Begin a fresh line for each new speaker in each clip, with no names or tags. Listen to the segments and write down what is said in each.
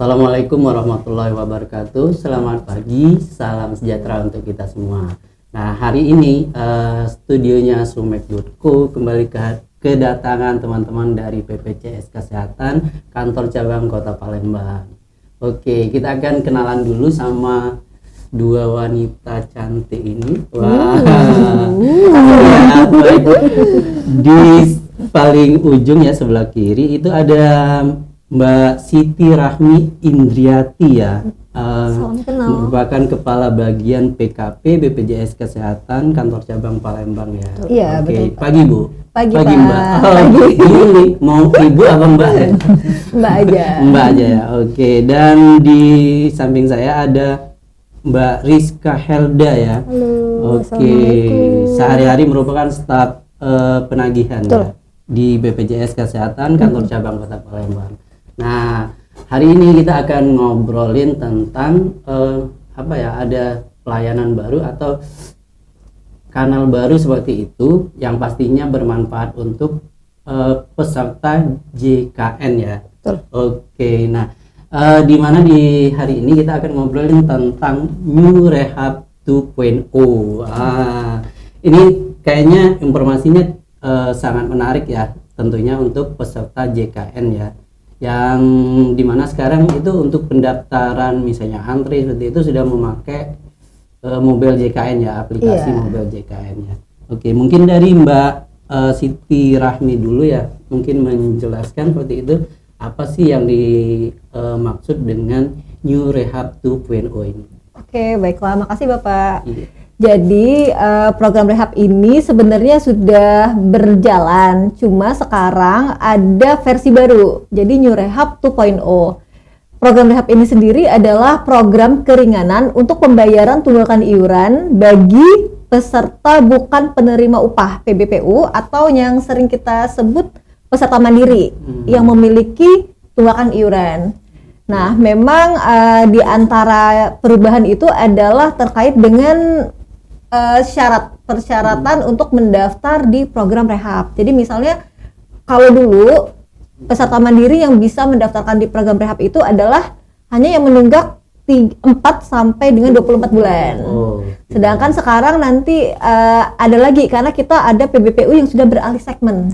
Assalamualaikum warahmatullahi wabarakatuh. Selamat pagi, salam sejahtera untuk kita semua. Nah, hari ini studionya Sumek.co kembali kedatangan teman-teman dari PPCS Kesehatan Kantor Cabang Kota Palembang. Oke, kita akan kenalan dulu sama dua wanita cantik ini. Wah, ya, baik. Di paling ujung ya sebelah kiri itu ada Mbak Siti Rahmi Indriati ya, merupakan Kepala Bagian PKP BPJS Kesehatan Kantor Cabang Palembang ya.
Iya,
Oke,
betul, Pak.
pagi Bu.
Pagi,
Mbak.
Pak.
Ini mau Ibu apa Mbak?
Mbak aja.
Mbak aja ya. Oke, dan di samping saya ada Mbak Rizka Helda ya.
Halo,
Oke,
Assalamualaikum.
sehari-hari merupakan staf penagihan ya
Betul.
di BPJS Kesehatan Kantor Cabang Kota Palembang. Nah, hari ini kita akan ngobrolin tentang ada pelayanan baru atau kanal baru seperti itu yang pastinya bermanfaat untuk peserta JKN ya.
Betul.
Oke, nah di mana di hari ini kita akan ngobrolin tentang New Rehab 2.0. Ini kayaknya informasinya sangat menarik ya, tentunya untuk peserta JKN ya, yang dimana sekarang itu untuk pendaftaran misalnya antri seperti itu sudah memakai mobil JKN ya, aplikasi mobil JKN ya. Oke, mungkin dari Mbak Siti Rahmi dulu ya, mungkin menjelaskan seperti itu apa sih yang dimaksud dengan New Rehab 2.0 ini.
Oke, baiklah. Makasih Bapak.
Iya.
Jadi program rehab ini sebenarnya sudah berjalan, cuma sekarang ada versi baru. Jadi New Rehab 2.0. Program rehab ini sendiri adalah program keringanan untuk pembayaran tunggakan iuran bagi peserta bukan penerima upah PBPU atau yang sering kita sebut peserta mandiri yang memiliki tunggakan iuran. Nah, memang di antara perubahan itu adalah terkait dengan persyaratan untuk mendaftar di program rehab. Jadi misalnya kalau dulu peserta mandiri yang bisa mendaftarkan di program rehab itu adalah hanya yang menunggak 4 sampai dengan 24 bulan. Sedangkan sekarang nanti ada lagi karena kita ada PBPU yang sudah beralih segmen,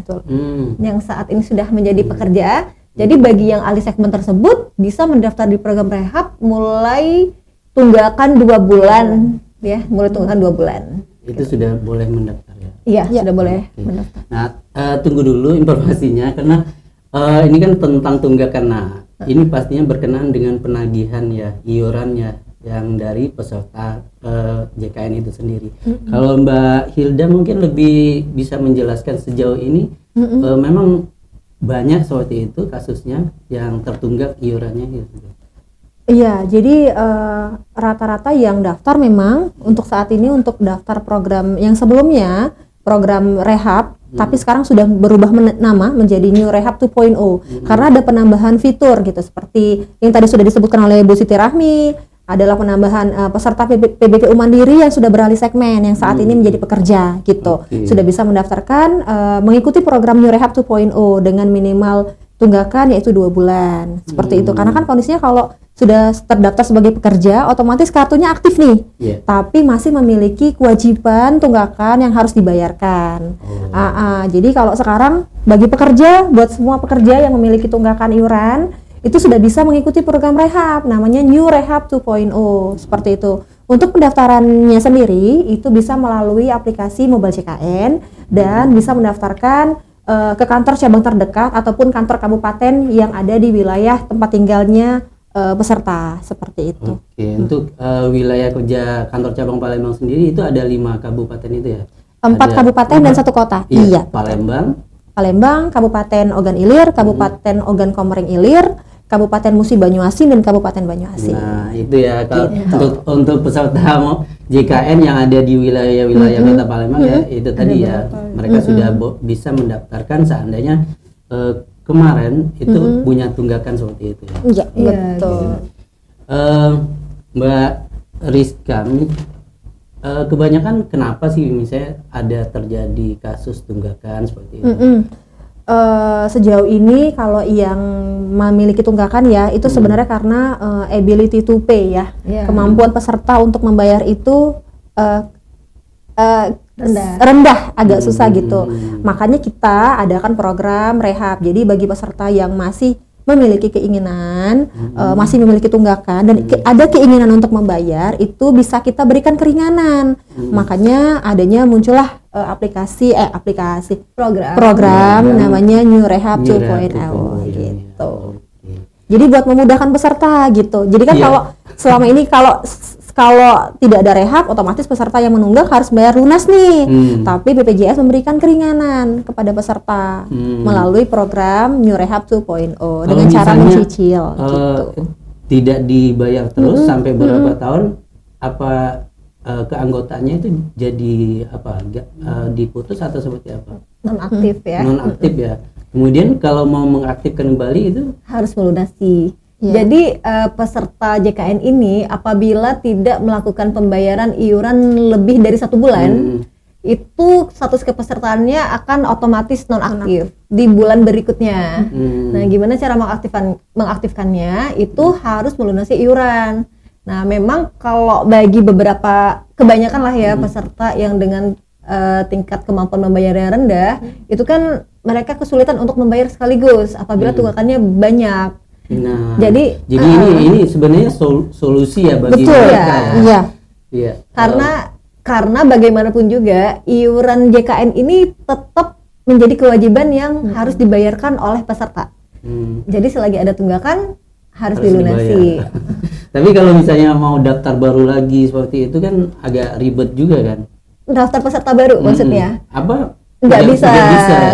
yang saat ini sudah menjadi pekerja. Jadi bagi yang alih segmen tersebut bisa mendaftar di program rehab mulai tunggakan 2 bulan. Ya, mulai tunggakan 2 bulan.
Itu sudah boleh mendaftar ya?
Iya, sudah boleh mendaftar.
Nah, tunggu dulu informasinya karena ini kan tentang tunggakan. Nah, ini pastinya berkenaan dengan penagihan ya, iuran ya, yang dari peserta JKN itu sendiri. Kalau Mbak Hilda mungkin lebih bisa menjelaskan sejauh ini, memang banyak seperti itu kasusnya yang tertunggak iurannya gitu.
Iya, jadi rata-rata yang daftar memang untuk saat ini untuk daftar program yang sebelumnya program rehab, tapi sekarang sudah berubah nama menjadi New Rehab 2.0 karena ada penambahan fitur gitu seperti yang tadi sudah disebutkan oleh Bu Siti Rahmi, adalah penambahan peserta PBPU mandiri yang sudah beralih segmen yang saat ini menjadi pekerja gitu. Sudah bisa mendaftarkan mengikuti program New Rehab 2.0 dengan minimal tunggakan yaitu 2 bulan. Seperti itu. Karena kan kondisinya kalau sudah terdaftar sebagai pekerja, otomatis kartunya aktif nih, tapi masih memiliki kewajiban tunggakan yang harus dibayarkan. Jadi kalau sekarang bagi pekerja, buat semua pekerja yang memiliki tunggakan iuran, itu sudah bisa mengikuti program rehab, namanya New Rehab 2.0, seperti itu. Untuk pendaftarannya sendiri, itu bisa melalui aplikasi Mobile JKN dan bisa mendaftarkan ke kantor cabang terdekat ataupun kantor kabupaten yang ada di wilayah tempat tinggalnya peserta, seperti itu.
Oke, untuk wilayah kerja kantor cabang Palembang sendiri itu ada 5 kabupaten itu ya?
4 kabupaten dan 1 kota. Iya. Palembang, Kabupaten Ogan Ilir, Kabupaten Ogan Komering Ilir, Kabupaten Musi Banyuasin dan Kabupaten Banyuasin.
Nah, itu ya untuk peserta JKN yang ada di wilayah-wilayah Kota Palembang ya, itu tadi ya, mereka sudah bisa mendaftarkan seandainya kemarin itu punya tunggakan seperti itu ya.
Iya, betul.
Mbak Rizka, kebanyakan kenapa sih misalnya ada terjadi kasus tunggakan seperti itu?
Sejauh ini kalau yang memiliki tunggakan ya itu sebenarnya karena ability to pay ya. Kemampuan peserta untuk membayar itu rendah, agak susah gitu. Makanya kita adakan program rehab. Jadi bagi peserta yang masih memiliki keinginan, masih memiliki tunggakan dan ada keinginan untuk membayar, itu bisa kita berikan keringanan. Makanya adanya muncullah aplikasi program namanya New Rehab 2.0 gitu. Jadi buat memudahkan peserta gitu. Jadi kan kalau selama ini kalau tidak ada rehab, otomatis peserta yang menunggak harus bayar lunas nih. Tapi BPJS memberikan keringanan kepada peserta melalui program New Rehab 2.0 dengan cara mencicil. Gitu.
Tidak dibayar terus sampai berapa tahun? Apa keanggotaannya itu jadi apa? Diputus atau seperti apa?
Nonaktif ya.
Nonaktif ya. Kemudian kalau mau mengaktifkan kembali itu
harus melunasi. Jadi peserta JKN ini apabila tidak melakukan pembayaran iuran lebih dari 1 bulan, itu status kepesertaannya akan otomatis nonaktif di bulan berikutnya. Nah, gimana cara mengaktifkannya? Itu harus melunasi iuran. Nah, memang kalau bagi kebanyakan lah ya peserta yang dengan tingkat kemampuan membayarnya rendah, itu kan mereka kesulitan untuk membayar sekaligus apabila tunggakannya banyak.
Nah,
jadi
ini sebenarnya solusi ya bagi mereka. Iya.
Karena bagaimanapun juga iuran JKN ini tetap menjadi kewajiban yang harus dibayarkan oleh peserta. Jadi selagi ada tunggakan harus dilunasi.
Tapi kalau misalnya mau daftar baru lagi seperti itu kan agak ribet juga kan?
Daftar peserta baru maksudnya?
Apa?
Nggak bisa.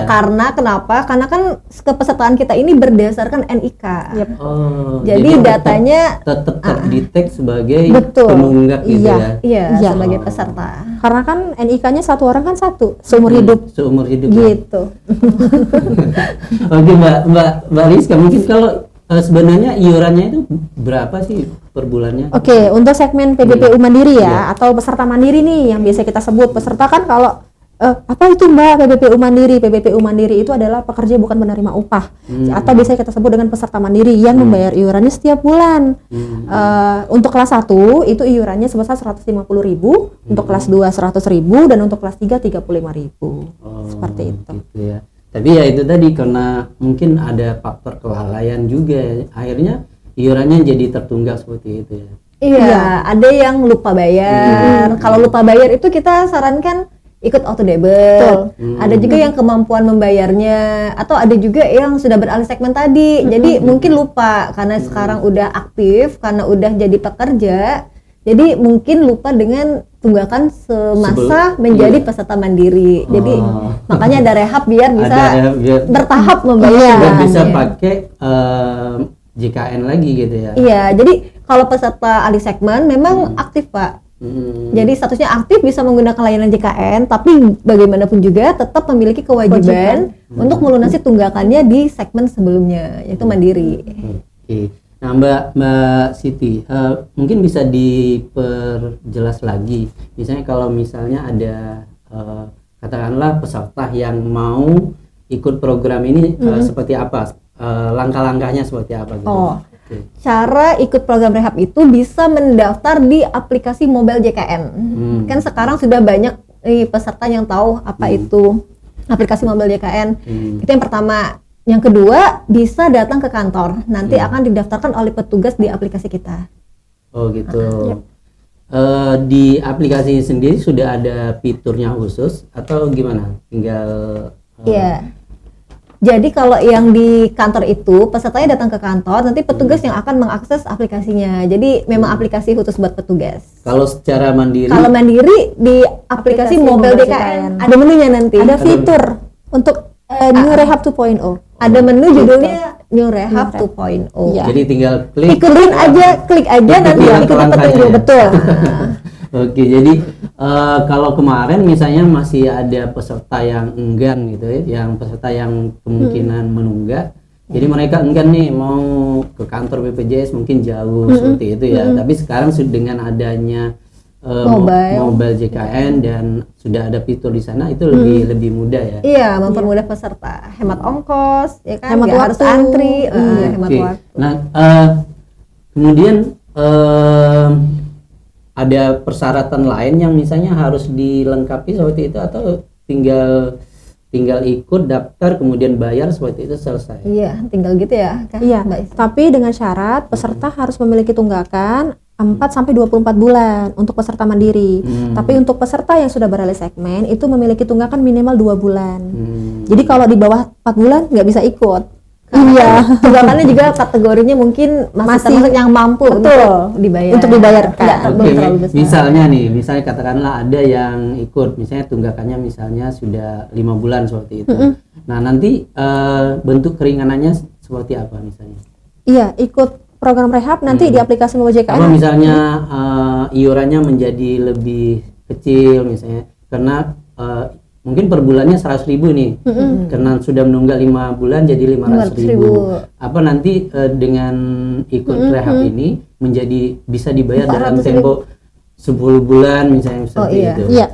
Karena kenapa? Karena kan kepesertaan kita ini berdasarkan NIK. Jadi datanya
tetap terdetek sebagai penunggak gitu ya?
Iya, sebagai peserta.
Karena kan NIK-nya satu orang kan satu seumur hidup.
Seumur hidup.
Gitu.
Oke, Mbak Rizka, mungkin kalau sebenarnya iurannya itu berapa sih per bulannya?
Oke, untuk segmen PBPU Mandiri ya, atau peserta mandiri nih yang biasa kita sebut. Peserta kan kalau apa itu Mbak PBPU Mandiri? PBPU Mandiri itu adalah pekerja bukan penerima upah, atau biasa kita sebut dengan peserta mandiri yang membayar iurannya setiap bulan. Untuk kelas 1 itu iurannya sebesar 150.000, untuk kelas 2 100.000, dan untuk kelas 3 35.000. Seperti itu.
Gitu ya. Tapi ya itu tadi karena mungkin ada faktor kelalaian juga, akhirnya iurannya jadi tertunggak seperti itu ya.
Iya, ada yang lupa bayar. Kalau lupa bayar itu kita sarankan ikut auto debit. Ada juga yang kemampuan membayarnya, atau ada juga yang sudah beralih segmen tadi. Jadi mungkin lupa karena sekarang udah aktif, karena udah jadi pekerja. Jadi mungkin lupa dengan tunggakan semasa menjadi peserta mandiri. Jadi makanya ada rehab biar bisa bertahap membayar.
Dan bisa pakai JKN lagi gitu ya.
Iya, jadi kalau peserta alih segmen memang aktif Pak. Jadi statusnya aktif bisa menggunakan layanan JKN, tapi bagaimanapun juga tetap memiliki kewajiban untuk melunasi tunggakannya di segmen sebelumnya, yaitu mandiri.
Oke. Nah, Mbak Siti, mungkin bisa diperjelas lagi. Misalnya kalau misalnya ada katakanlah peserta yang mau ikut program ini seperti apa? Langkah-langkahnya seperti apa gitu?
Cara ikut program rehab itu bisa mendaftar di aplikasi mobile JKN. Kan sekarang sudah banyak peserta yang tahu apa itu aplikasi mobile JKN. Itu yang pertama. Yang kedua, bisa datang ke kantor. Nanti akan didaftarkan oleh petugas di aplikasi kita.
Oh gitu. Di aplikasi sendiri sudah ada fiturnya khusus atau gimana? Tinggal
Iya. Jadi kalau yang di kantor itu pesertanya datang ke kantor, nanti petugas yang akan mengakses aplikasinya. Jadi memang aplikasi khusus buat petugas.
Kalau secara mandiri?
Kalau mandiri di aplikasi mobile JKN ada menunya nanti.
Ada fitur untuk New Rehab 2.0.
Ada menu judulnya New Rehab 2.0.
Jadi tinggal klik
aja nanti ikuti petunjuk. Betul.
Oke, jadi kalau kemarin misalnya masih ada peserta yang enggan gitu ya, yang peserta yang kemungkinan menunggak, jadi mereka enggan nih mau ke kantor BPJS mungkin jauh seperti itu ya. Tapi sekarang dengan adanya mobile JKN dan sudah ada fitur di sana, itu lebih mudah ya.
Iya, mempermudah peserta, hemat ongkos, ya kan,
Hemat
nggak harus
waktu.
antri, hemat
Oke.
waktu.
Nah, kemudian ada persyaratan lain yang misalnya harus dilengkapi seperti itu, atau tinggal ikut daftar kemudian bayar seperti itu selesai.
Iya, tinggal gitu ya, Kak,
Iya,
Mbak Is.
tapi dengan syarat peserta harus memiliki tunggakan 4 sampai 24 bulan untuk peserta mandiri. Tapi untuk peserta yang sudah beralih segmen itu memiliki tunggakan minimal 2 bulan. Jadi kalau di bawah 4 bulan nggak bisa ikut. Iya.
Tunggakannya juga kategorinya mungkin masih termasuk yang mampu untuk dibayar.
Untuk dibayarkan.
Nggak
Oke,
belum terlalu besar.
misalnya katakanlah ada yang ikut, misalnya tunggakannya misalnya sudah 5 bulan seperti itu. Nah, nanti bentuk keringanannya seperti apa misalnya?
Iya, ikut program rehab nanti di aplikasi Mobile JKN.
Apa misalnya iurannya menjadi lebih kecil misalnya karena mungkin per bulannya 100.000 nih, karena sudah menunggak 5 bulan jadi 500.000. Apa nanti dengan ikut rehab ini menjadi bisa dibayar dalam
400.000.
tempo 10 bulan misalnya seperti
iya.
itu.
Iya.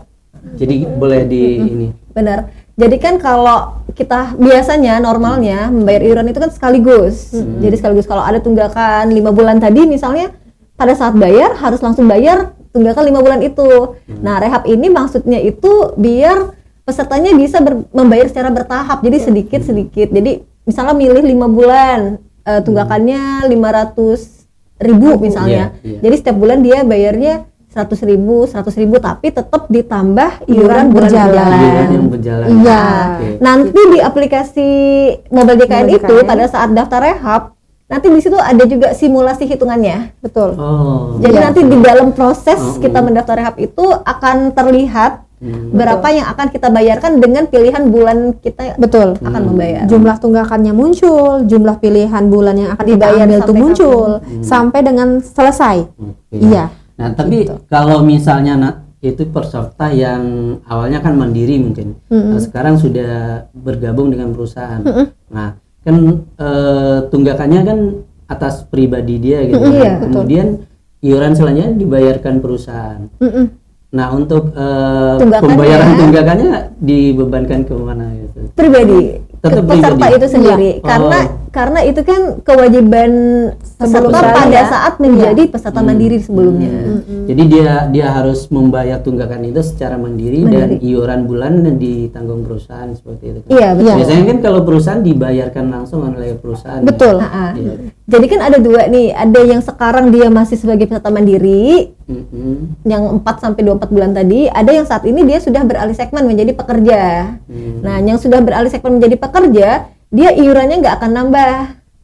Jadi boleh di ini.
Benar. Jadi kan kalau kita biasanya normalnya membayar iuran itu kan sekaligus. Jadi sekaligus kalau ada tunggakan 5 bulan tadi misalnya, pada saat bayar harus langsung bayar tunggakan 5 bulan itu. Nah, rehab ini maksudnya itu biar pesertanya bisa membayar secara bertahap. Jadi sedikit-sedikit. Jadi misalnya milih 5 bulan tunggakannya 500.000 misalnya.
Iya.
Jadi setiap bulan dia bayarnya 100.000, tapi tetap ditambah iuran bulan berjalan.
Iuran yang berjalan.
Iya.
Oke.
Nanti di aplikasi Mobile JKN
Mobile
itu
JKN.
pada saat daftar rehab, nanti di situ ada juga simulasi hitungannya.
Betul.
Oh.
Jadi
Iya.
nanti di dalam proses
Oh,
kita mendaftar rehab itu akan terlihat berapa yang akan kita bayarkan dengan pilihan bulan kita
Betul.
akan membayar.
Jumlah tunggakannya muncul, jumlah pilihan bulan yang akan
Dibayar
kita ambil itu
sampai
muncul sampai dengan selesai.
Oke.
Iya.
Nah, tapi kalau misalnya itu peserta yang awalnya kan mandiri mungkin, nah, sekarang sudah bergabung dengan perusahaan. Nah, kan tunggakannya kan atas pribadi dia gitu.
Iya,
Kemudian iuran selanjutnya dibayarkan perusahaan. Nah, untuk
Tunggakannya-
pembayaran tunggakannya dibebankan ke mana gitu?
Pribadi,
Tetap
peserta
pribadi.
itu sendiri.
Iya.
Karena itu kan kewajiban peserta
Sebelumnya
pada
ya.
saat menjadi peserta mandiri sebelumnya.
Jadi dia harus membayar tunggakan itu secara mandiri dan iuran bulan dan ditanggung perusahaan seperti itu. Kan?
Iya, betul.
Biasanya kan kalau perusahaan dibayarkan langsung oleh perusahaan.
Betul.
Ah.
Iya.
Jadi kan ada dua nih, ada yang sekarang dia masih sebagai peserta mandiri yang 4 sampai 24 bulan tadi, ada yang saat ini dia sudah beralih segmen menjadi pekerja. Nah, yang sudah beralih segmen menjadi pekerja, dia iurannya nggak akan nambah.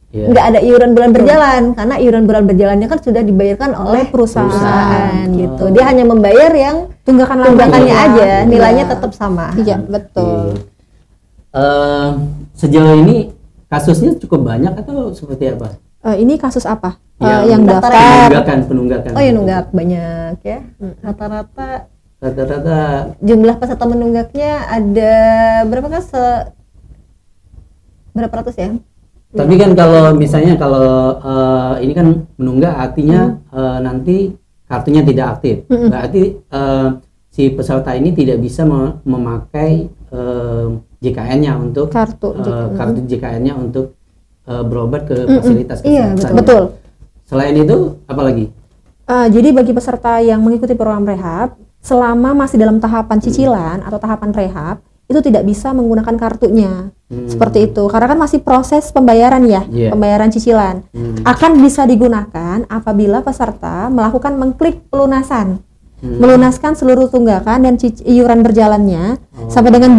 Iya.
Nggak ada iuran bulan berjalan karena iuran bulan berjalannya kan sudah dibayarkan oleh
perusahaan.
gitu. Dia hanya membayar yang
Tunggakan lama.
tunggakannya
Iya.
aja, nilainya
Iya.
tetap sama.
Iya, betul.
Sejauh ini kasusnya cukup banyak atau seperti apa?
Ini kasus apa?
Yang
Yang
daftar
daftar.
Penunggakan.
Oh ya, nunggak banyak ya. Rata-rata
Rata-rata
jumlah peserta menunggaknya ada berapa kan? Berapa ratus ya?
Tapi kan kalau misalnya ini kan menunggak artinya nanti kartunya tidak aktif. Berarti si peserta ini tidak bisa memakai JKN-nya untuk
Kartu
kartu JKN-nya untuk berobat ke fasilitas
Iya,
kesehatan.
Betul.
Selain itu apa lagi?
Jadi bagi peserta yang mengikuti program rehab, selama masih dalam tahapan cicilan atau tahapan rehab, itu tidak bisa menggunakan kartunya. Seperti itu. Karena kan masih proses pembayaran ya,
Iya.
pembayaran cicilan. Akan bisa digunakan apabila peserta melakukan mengklik pelunasan. Melunaskan seluruh tunggakan dan iuran berjalannya sampai dengan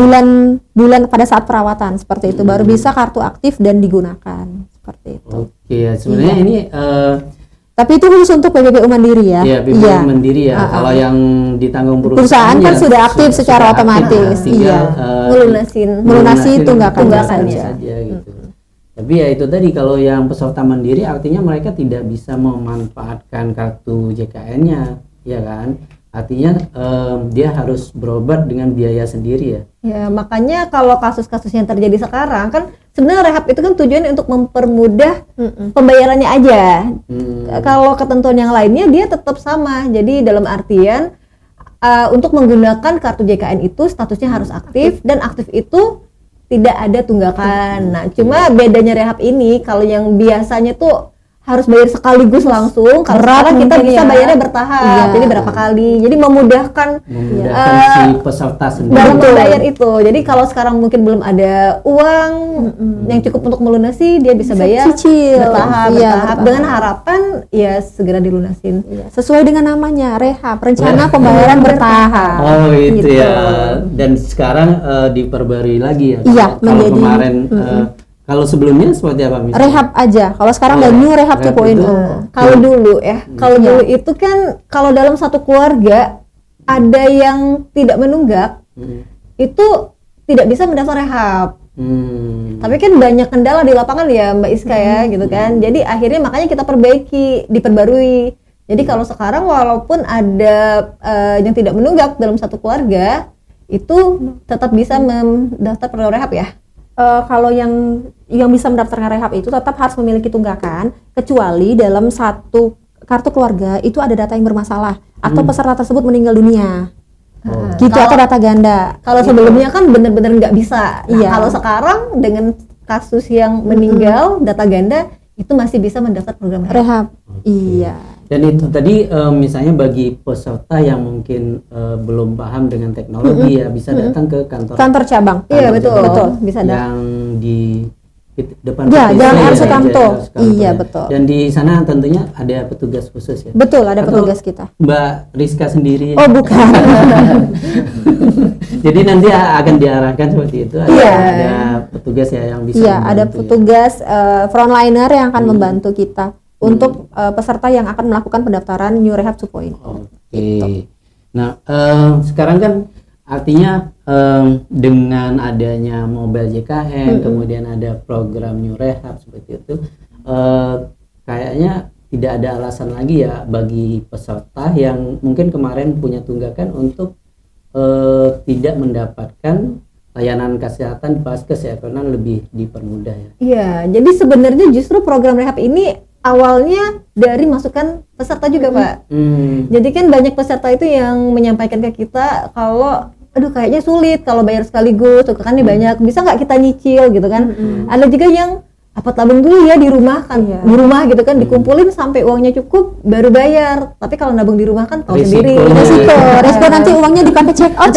bulan pada saat perawatan seperti itu, baru bisa kartu aktif dan digunakan seperti itu.
Oke, ya sebenarnya
Iya.
ini
Tapi itu khusus untuk PPBU mandiri ya.
ya PPBU mandiri ya. Kalau yang ditanggung
Perusahaan kan
ya
sudah aktif secara
sudah aktif,
otomatis.
ya. Tinggal,
Melunasin.
Melunasi tunggakan
tunggakannya
saja.
gitu. Tapi ya itu tadi, kalau yang peserta mandiri artinya mereka tidak bisa memanfaatkan kartu JKN-nya, ya kan? artinya dia harus berobat dengan biaya sendiri ya.
Ya, makanya kalau kasus-kasus yang terjadi sekarang kan sebenarnya rehab itu kan tujuannya untuk mempermudah pembayarannya aja. Kalau ketentuan yang lainnya dia tetap sama. Jadi dalam artian untuk menggunakan kartu JKN itu statusnya harus aktif dan aktif itu tidak ada tunggakan. Nah, cuma bedanya rehab ini kalau yang biasanya tuh harus bayar sekaligus langsung, kalau sekarang kita bisa bayarnya bertahap. Jadi berapa kali. Jadi memudahkan
si peserta sendiri
dalam membayar itu. Jadi kalau sekarang mungkin belum ada uang yang cukup untuk melunasi, dia bisa bayar
cicil
bertahap dengan harapan ya segera dilunasin.
Sesuai dengan namanya, rehab, rencana pembayaran bertahap.
Oh itu ya. Dan sekarang diperbarui lagi ya.
Iya,
Kalau
menjadi
kemarin kalau sebelumnya seperti apa misalnya?
Rehab aja. Kalau sekarang ada new rehab 2.0.
Kalau dulu ya, kalau dulu itu kan kalau dalam satu keluarga ada yang tidak menunggak, itu tidak bisa mendaftar rehab. Tapi kan banyak kendala di lapangan ya Mbak Iska ya gitu kan. Jadi akhirnya makanya kita diperbarui. Jadi kalau sekarang walaupun ada yang tidak menunggak dalam satu keluarga, itu tetap bisa mendaftar program rehab ya.
Kalau yang bisa mendaftarkan rehab itu tetap harus memiliki tunggakan, kecuali dalam satu kartu keluarga itu ada data yang bermasalah atau peserta tersebut meninggal dunia. Gitu, atau data ganda.
Kalau sebelumnya kan benar-benar nggak bisa. Kalau sekarang dengan kasus yang meninggal data ganda itu masih bisa mendaftar program rehab.
Iya.
Dan itu tadi misalnya bagi peserta yang mungkin belum paham dengan teknologi ya bisa datang ke kantor
cabang.
Iya betul. Bisa
yang di depan
Jalan Sukamto. Iya betul.
Dan di sana tentunya ada petugas khusus ya.
Betul, ada petugas kita.
Mbak Rizka sendiri.
Oh bukan.
Jadi nanti akan diarahkan seperti itu. Ada petugas ya yang bisa.
Iya, ada petugas frontliner yang akan membantu kita untuk peserta yang akan melakukan pendaftaran New Rehab 2.0.
Oke. Nah, sekarang kan artinya dengan adanya mobile JKN, kemudian ada program New Rehab seperti itu, kayaknya tidak ada alasan lagi ya bagi peserta yang mungkin kemarin punya tunggakan untuk tidak mendapatkan layanan kesehatan di Paskes ya, karena lebih dipermudah ya.
Iya, jadi sebenarnya justru program rehab ini awalnya dari masukan peserta juga Pak. Jadi kan banyak peserta itu yang menyampaikan ke kita kalau aduh kayaknya sulit kalau bayar sekaligus, tunggakannya banyak, bisa nggak kita nyicil gitu kan. Ada juga yang apa tabung dulu ya di rumah kan, di rumah gitu kan dikumpulin sampai uangnya cukup baru bayar. Tapi kalau nabung di rumah kan tahu sendiri
resiko nanti uangnya dipakai check out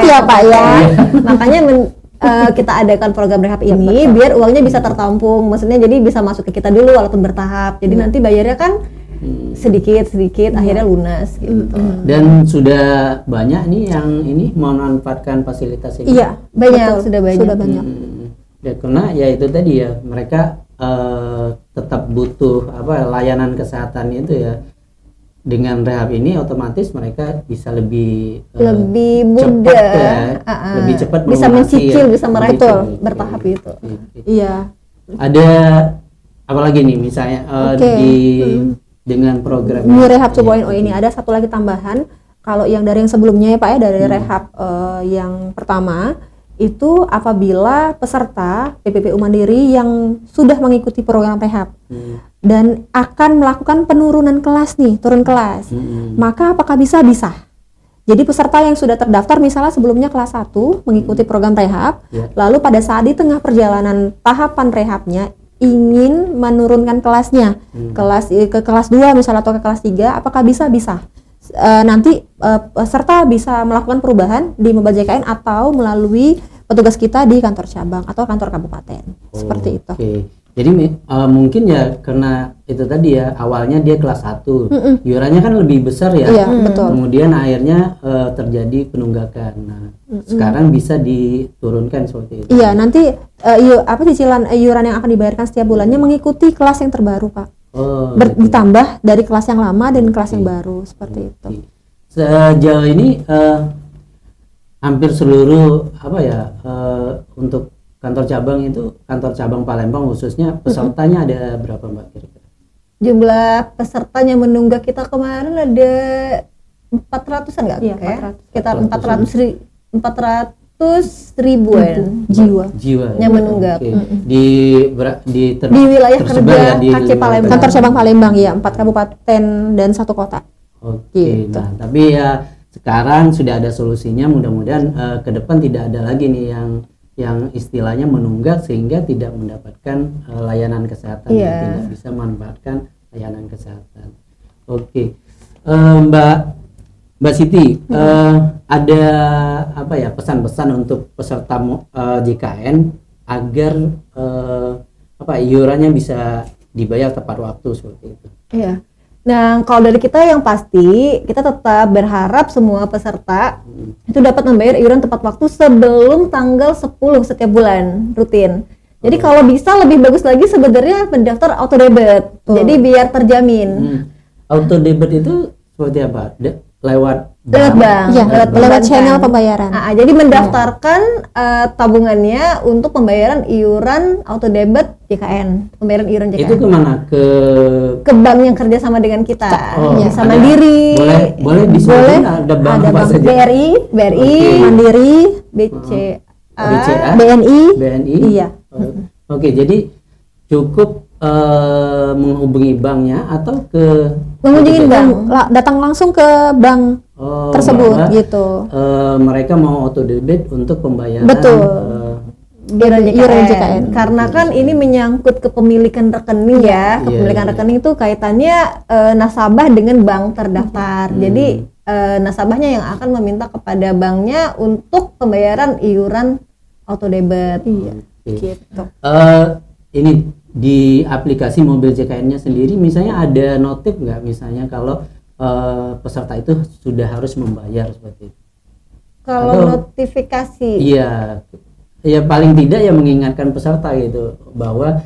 ya Pak ya.
Makanya kita adakan program rehab ini biar uangnya bisa tertampung, maksudnya jadi bisa masuk ke kita dulu walaupun bertahap. Jadi nanti bayarnya kan sedikit akhirnya lunas gitu.
Dan sudah banyak nih yang ini memanfaatkan fasilitas ini.
Iya, banyak, sudah banyak.
Ya, karena ya itu tadi ya mereka tetap butuh layanan kesehatan itu ya. Dengan rehab ini otomatis mereka bisa lebih
mudah,
lebih cepat
bisa mencicil, bisa meraih bertahap itu.
Iya.
Ada apa lagi nih misalnya dengan program
New Rehab 2.0 ini ada satu lagi tambahan. Kalau yang dari yang sebelumnya ya Pak ya, dari rehab yang pertama itu apabila peserta PPPU Mandiri yang sudah mengikuti program rehab dan akan melakukan penurunan kelas nih, turun kelas, maka apakah bisa? Jadi peserta yang sudah terdaftar misalnya sebelumnya kelas 1 mengikuti program rehab, lalu pada saat di tengah perjalanan tahapan rehabnya ingin menurunkan kelasnya ke kelas 2 misalnya atau ke kelas 3, apakah bisa? Nanti peserta bisa melakukan perubahan di mobile JKN atau melalui petugas kita di kantor cabang atau kantor kabupaten. Seperti itu.
Jadi mungkin ya karena itu tadi ya awalnya dia kelas 1, iurannya kan lebih besar ya.
Iya, betul.
Kemudian akhirnya terjadi penunggakan. Nah, sekarang bisa diturunkan seperti itu.
Iya, nanti cicilan iuran yang akan dibayarkan setiap bulannya mengikuti kelas yang terbaru, Pak. Ditambah dari kelas yang lama dan kelas yang baru seperti itu.
Sejauh ini hampir seluruh untuk kantor cabang Palembang khususnya pesertanya ada berapa Mbak kira-kira?
Jumlah pesertanya menunggak kita kemarin ada 400-an nggak?
Iya,
kayak
400.
sekitar 400 ribuan
jiwa
yang menunggak.
Oke. Di
wilayah
tersebar
kerja
ya di
KC Palembang.
kantor cabang Palembang ya, 4 kabupaten dan 1 kota.
Oke.
Gitu.
Nah, tapi ya sekarang sudah ada solusinya, mudah-mudahan ke depan tidak ada lagi nih yang istilahnya menunggak sehingga tidak mendapatkan layanan kesehatan,
Iya.
tidak bisa memanfaatkan layanan kesehatan. Oke. Mbak Siti, ada apa ya pesan-pesan untuk peserta JKN agar iurannya bisa dibayar tepat waktu seperti itu?
Iya. Nah, kalau dari kita yang pasti, kita tetap berharap semua peserta itu dapat membayar iuran tepat waktu sebelum tanggal 10 setiap bulan rutin. Jadi kalau bisa lebih bagus lagi sebenarnya mendaftar auto debit. Jadi biar terjamin.
Auto debit itu seperti apa? Lewat
bank.
Iya, lewat channel
kan.
pembayaran.
Jadi mendaftarkan tabungannya untuk pembayaran iuran auto debit JKN, pembayaran iuran JKN.
Itu kemana?
Ke bank yang kerja sama dengan kita. Bisa
ada-
Mandiri.
Boleh disebutin ada bank
Ada
apa
bank
saja?
BRI,
Oke.
Mandiri,
BCA,
BCA,
BNI.
BNI.
Iya.
Oke, jadi cukup menghubungi banknya atau ke
mengunjungi bank.
Datang langsung ke bank tersebut
bahwa,
gitu.
mereka mau auto debit untuk pembayaran.
Betul.
Iuran
Iuran
JKN.
JKN.
Karena kan ini menyangkut kepemilikan rekening ya. Kepemilikan
Iya.
rekening itu kaitannya nasabah dengan bank terdaftar. Jadi nasabahnya yang akan meminta kepada banknya untuk pembayaran iuran auto debit.
Iya.
Oke.
Gitu.
Ini di aplikasi mobil JKN-nya sendiri misalnya ada notif nggak misalnya kalau peserta itu sudah harus membayar seperti itu?
Kalau
Atau-
notifikasi.
Iya, ya paling tidak ya mengingatkan peserta gitu bahwa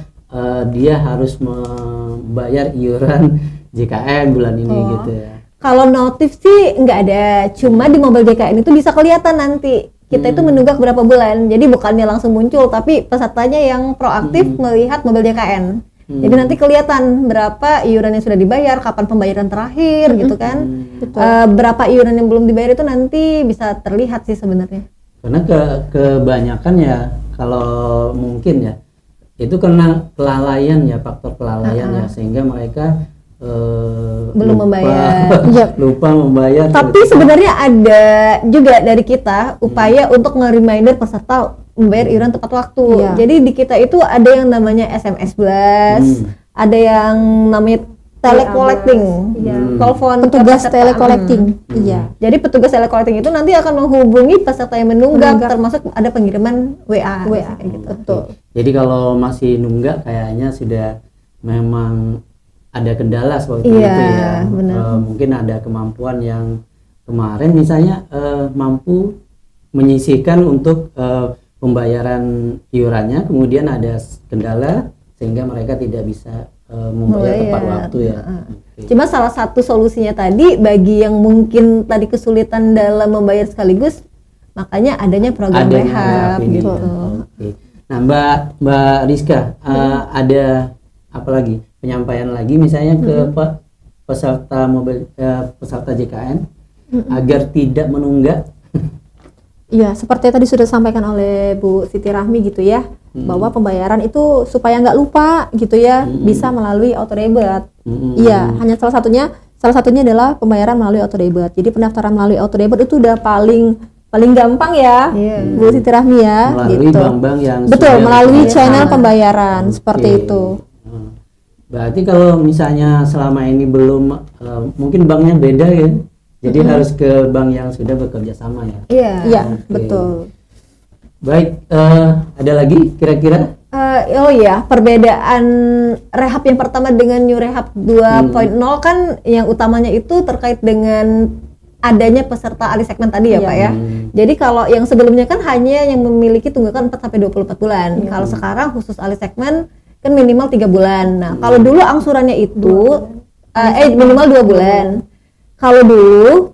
dia harus membayar iuran JKN bulan ini gitu ya.
Kalau notif sih nggak ada, cuma di mobil JKN itu bisa kelihatan nanti kita itu menunggak berapa bulan. Jadi bukannya langsung muncul, tapi pesertanya yang proaktif melihat mobil JKN. Jadi nanti kelihatan berapa iuran yang sudah dibayar, kapan pembayaran terakhir gitu kan. Berapa iuran yang belum dibayar itu nanti bisa terlihat sih sebenarnya.
Karena kebanyakan ya kalau mungkin ya itu karena kelalaian ya, faktor kelalaian ya, sehingga mereka
Belum membayar.
lupa membayar.
Tapi sebenarnya ada juga dari kita upaya untuk nge-reminder peserta membayar iuran tepat waktu.
Iya.
Jadi di kita itu ada yang namanya SMS Blast, ada yang namanya telecollecting, telepon
Petugas
peserta.
telecollecting. Iya.
Jadi petugas telecollecting itu nanti akan menghubungi peserta yang menunggak, termasuk ada pengiriman WA. Kayak gitu.
Betul.
Jadi kalau masih nunggak kayaknya sudah memang ada kendala seperti
Iya,
itu ya.
benar.
Mungkin ada kemampuan yang kemarin misalnya mampu menyisihkan untuk pembayaran iurannya, kemudian ada kendala sehingga mereka tidak bisa membayar tepat waktu ya. Oke.
Cuma salah satu solusinya tadi bagi yang mungkin tadi kesulitan dalam membayar sekaligus, makanya adanya program
Adanya
rehab
ini
gitu.
ya. Oke. Nah, Mbak Rizka, ada apa lagi? Penyampaian lagi misalnya ke peserta peserta JKN agar tidak menunggak.
Iya, seperti tadi sudah disampaikan oleh Bu Siti Rahmi gitu ya, bahwa pembayaran itu supaya nggak lupa gitu ya, bisa melalui auto debit. Iya, hanya salah satunya adalah pembayaran melalui auto debit. Jadi pendaftaran melalui auto debit itu udah paling gampang ya, Bu Siti Rahmi ya,
Melalui
gitu.
bank-bank yang
Betul,
sudah
melalui
tersedia.
channel pembayaran seperti
Oke.
itu.
Berarti kalau misalnya selama ini belum mungkin banknya beda ya. Jadi harus ke bank yang sudah bekerja sama ya.
Iya.
Iya,
Oke.
betul.
Baik, ada lagi kira-kira?
Oh iya, perbedaan rehab yang pertama dengan new rehab 2.0 kan yang utamanya itu terkait dengan adanya peserta alih segmen tadi ya,
Iya.
Pak ya. Jadi kalau yang sebelumnya kan hanya yang memiliki tunggakan 4 sampai 24 bulan. Kalau sekarang khusus alih segmen kan minimal 3 bulan. Nah, kalau dulu angsurannya itu minimal 2 bulan. Kalau dulu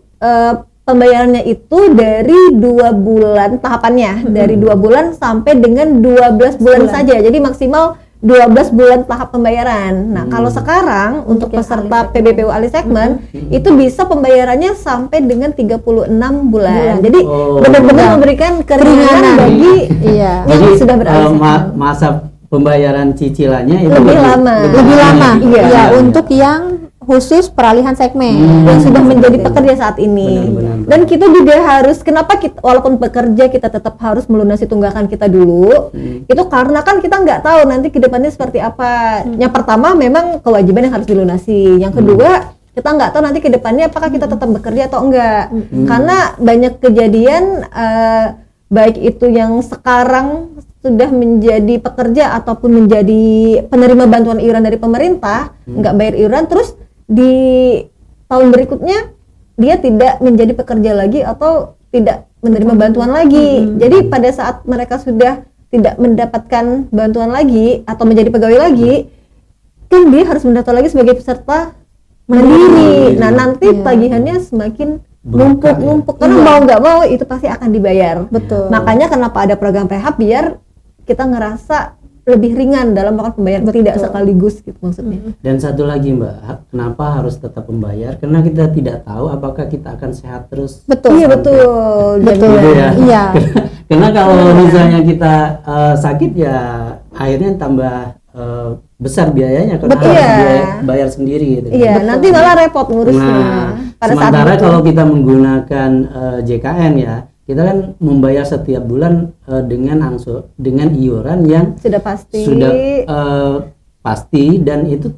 pembayarannya itu dari 2 bulan tahapannya, dari 2 bulan sampai dengan 12 bulan saja. Jadi maksimal 12 bulan tahap pembayaran. Nah, kalau sekarang untuk
yang
peserta
alih segmen.
PBPU alih segmen itu bisa pembayarannya sampai dengan 36 bulan. Jadi
Oh.
benar-benar memberikan keringanan bagi
Iya.
yang
Jadi
sudah beralih segmen.
masa pembayaran cicilannya itu
Lebih lama.
Lebih lama.
Iya.
Iya, untuk yang khusus peralihan segmen.
yang sudah menjadi
Betul.
pekerja saat ini.
Benar-benar.
Dan kita juga harus, kenapa kita walaupun bekerja kita tetap harus melunasi tunggakan kita dulu. Itu karena kan kita nggak tahu nanti ke depannya seperti apa. Yang pertama memang kewajiban yang harus dilunasi. Yang kedua kita nggak tahu nanti ke depannya apakah kita tetap bekerja atau enggak. Karena banyak kejadian baik itu yang sekarang sudah menjadi pekerja ataupun menjadi penerima bantuan iuran dari pemerintah, nggak bayar iuran, terus di tahun berikutnya dia tidak menjadi pekerja lagi atau tidak menerima bantuan lagi. Jadi pada saat mereka sudah tidak mendapatkan bantuan lagi atau menjadi pegawai lagi, kan dia harus mendaftar lagi sebagai peserta mandiri. Nah, nanti tagihannya semakin
Bengkak,
numpuk karena mau nggak mau itu pasti akan dibayar.
Betul.
Makanya kenapa ada program rehab, biar kita ngerasa lebih ringan dalam melakukan pembayaran, tidak sekaligus gitu maksudnya.
Dan satu lagi Mbak, kenapa harus tetap membayar? Karena kita tidak tahu apakah kita akan sehat terus.
Betul.
Iya betul.
Betul.
Gitu ya.
Iya.
Karena kalau misalnya kita sakit ya akhirnya tambah besar biayanya karena
Betul.
harus
Iya.
bayar sendiri gitu.
Iya,
Betul.
nanti malah repot ngurusnya.
Nah,
Pada saat
sementara
itu.
kalau kita menggunakan JKN ya, kita kan membayar setiap bulan dengan iuran yang
sudah pasti.
sudah pasti dan itu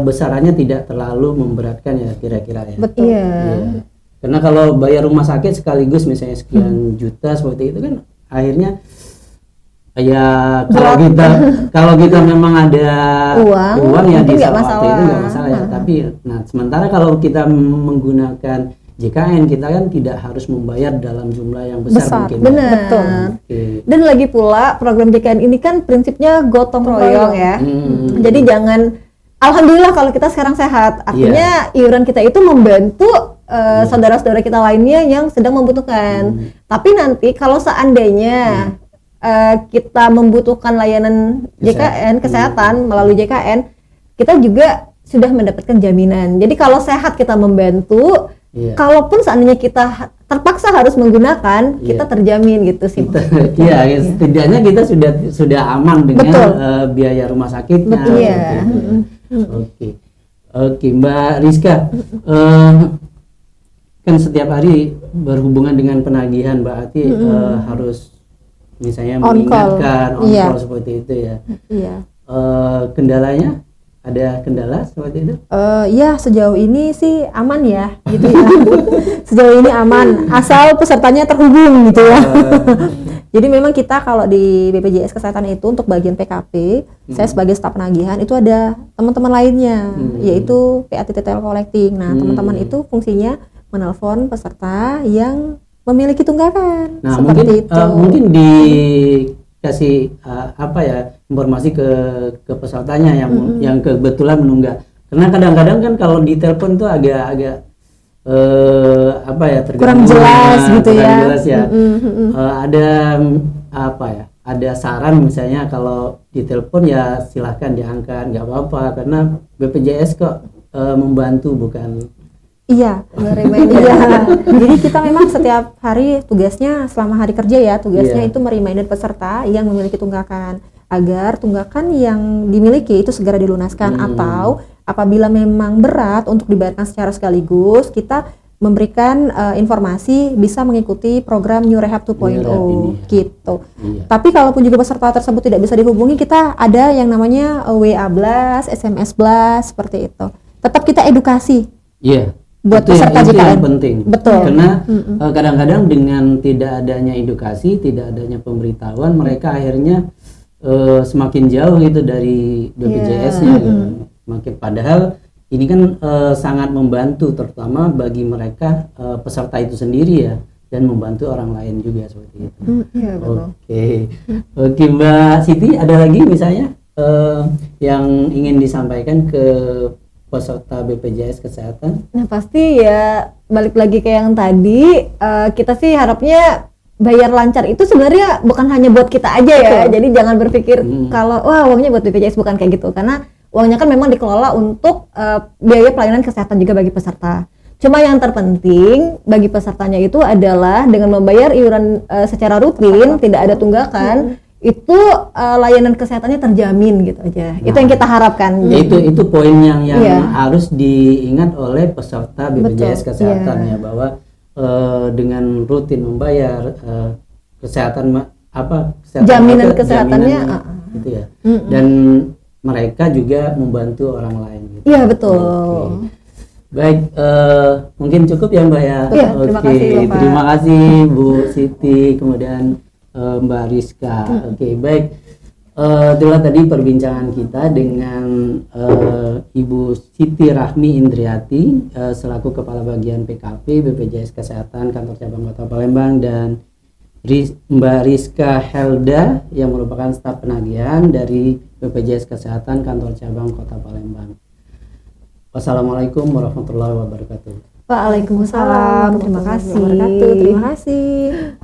besarannya tidak terlalu memberatkan ya kira-kira ya.
Betul.
Iya.
Iya. Karena kalau bayar rumah sakit sekaligus misalnya sekian juta seperti itu kan akhirnya ya kalau kita memang ada uang ya
mungkin
di
nggak
waktu
masalah.
itu nggak masalah ya. Tapi nah sementara kalau kita menggunakan JKN kita kan tidak harus membayar dalam jumlah yang besar,
Besar,
mungkin.
Benar.
Betul.
Oke.
Dan lagi pula program JKN ini kan prinsipnya gotong royong ya. Jadi jangan, alhamdulillah kalau kita sekarang sehat, artinya iuran kita itu membantu saudara-saudara kita lainnya yang sedang membutuhkan. Tapi nanti kalau seandainya kita membutuhkan layanan JKN kesehatan melalui JKN, kita juga sudah mendapatkan jaminan. Jadi kalau sehat kita membantu, kalaupun seandainya kita terpaksa harus menggunakan, kita terjamin gitu sih.
Iya, setidaknya kita sudah aman dengan biaya rumah sakitnya.
Betul. Iya.
Oke, Mbak Rizka, kan setiap hari berhubungan dengan penagihan, berarti harus misalnya mengingatkan on call seperti itu ya.
Iya.
Kendalanya ada kendala seperti itu?
Ya sejauh ini sih aman ya, gitu ya. Sejauh ini aman, asal pesertanya terhubung gitu ya. Jadi memang kita kalau di BPJS Kesehatan itu untuk bagian PKP, saya sebagai staf penagihan itu ada teman-teman lainnya, yaitu PATT Collecting. Nah teman-teman itu fungsinya menelpon peserta yang memiliki tunggakan.
Nah
seperti itu.
mungkin dikasih informasi ke pesertanya yang kebetulan menunggak. Karena kadang-kadang kan kalau di telepon tuh agak
kurang jelas gitu ya.
Jelas ya. Ada saran misalnya kalau di telepon ya silahkan diangkat, nggak apa-apa karena BPJS kok membantu bukan.
Iya, iya. Jadi kita memang setiap hari tugasnya selama hari kerja ya, tugasnya itu mereminder peserta yang memiliki tunggakan agar tunggakan yang dimiliki itu segera dilunaskan atau apabila memang berat untuk dibayarkan secara sekaligus, kita memberikan informasi bisa mengikuti program New Rehab 2.0 gitu. Iya. Tapi kalaupun juga peserta tersebut tidak bisa dihubungi, kita ada yang namanya WA blast, SMS blast seperti itu. Tetap kita edukasi.
Iya.
Buat peserta JKN.
Yang penting.
Betul.
Karena kadang-kadang dengan tidak adanya edukasi, tidak adanya pemberitahuan, mereka akhirnya semakin jauh gitu dari BPJS-nya. Makin padahal ini kan sangat membantu terutama bagi mereka peserta itu sendiri ya dan membantu orang lain juga seperti itu. Oke, Mbak Siti, ada lagi misalnya yang ingin disampaikan ke peserta BPJS Kesehatan?
Nah pasti ya balik lagi ke yang tadi, kita sih harapnya bayar lancar itu sebenarnya bukan hanya buat kita aja ya.
Betul.
Jadi jangan berpikir kalau wah uangnya buat BPJS, bukan kayak gitu. Karena uangnya kan memang dikelola untuk biaya pelayanan kesehatan juga bagi peserta. Cuma yang terpenting bagi pesertanya itu adalah dengan membayar iuran secara rutin, tidak ada tunggakan, itu layanan kesehatannya terjamin gitu aja. Itu yang kita harapkan.
Itu poin yang
Iya.
harus diingat oleh peserta BPJS
Betul,
Kesehatan
iya.
ya, bahwa dengan rutin membayar kesehatan
Jaminan kesehatannya,
gitu ya. Dan mereka juga membantu orang lain gitu.
Iya, betul.
Oke. Baik, mungkin cukup ya Mbak ya.
Iya, terima kasih, Bapak.
Terima kasih Bu Siti, kemudian Mbak Rizka. Oke, baik. Itulah tadi perbincangan kita dengan Ibu Siti Rahmi Indriati selaku Kepala Bagian PKP BPJS Kesehatan Kantor Cabang Kota Palembang, dan Mbak Rizka Helda yang merupakan staf penagihan dari BPJS Kesehatan Kantor Cabang Kota Palembang. Wassalamualaikum warahmatullahi wabarakatuh.
Waalaikumsalam. Terima kasih.
Terima kasih.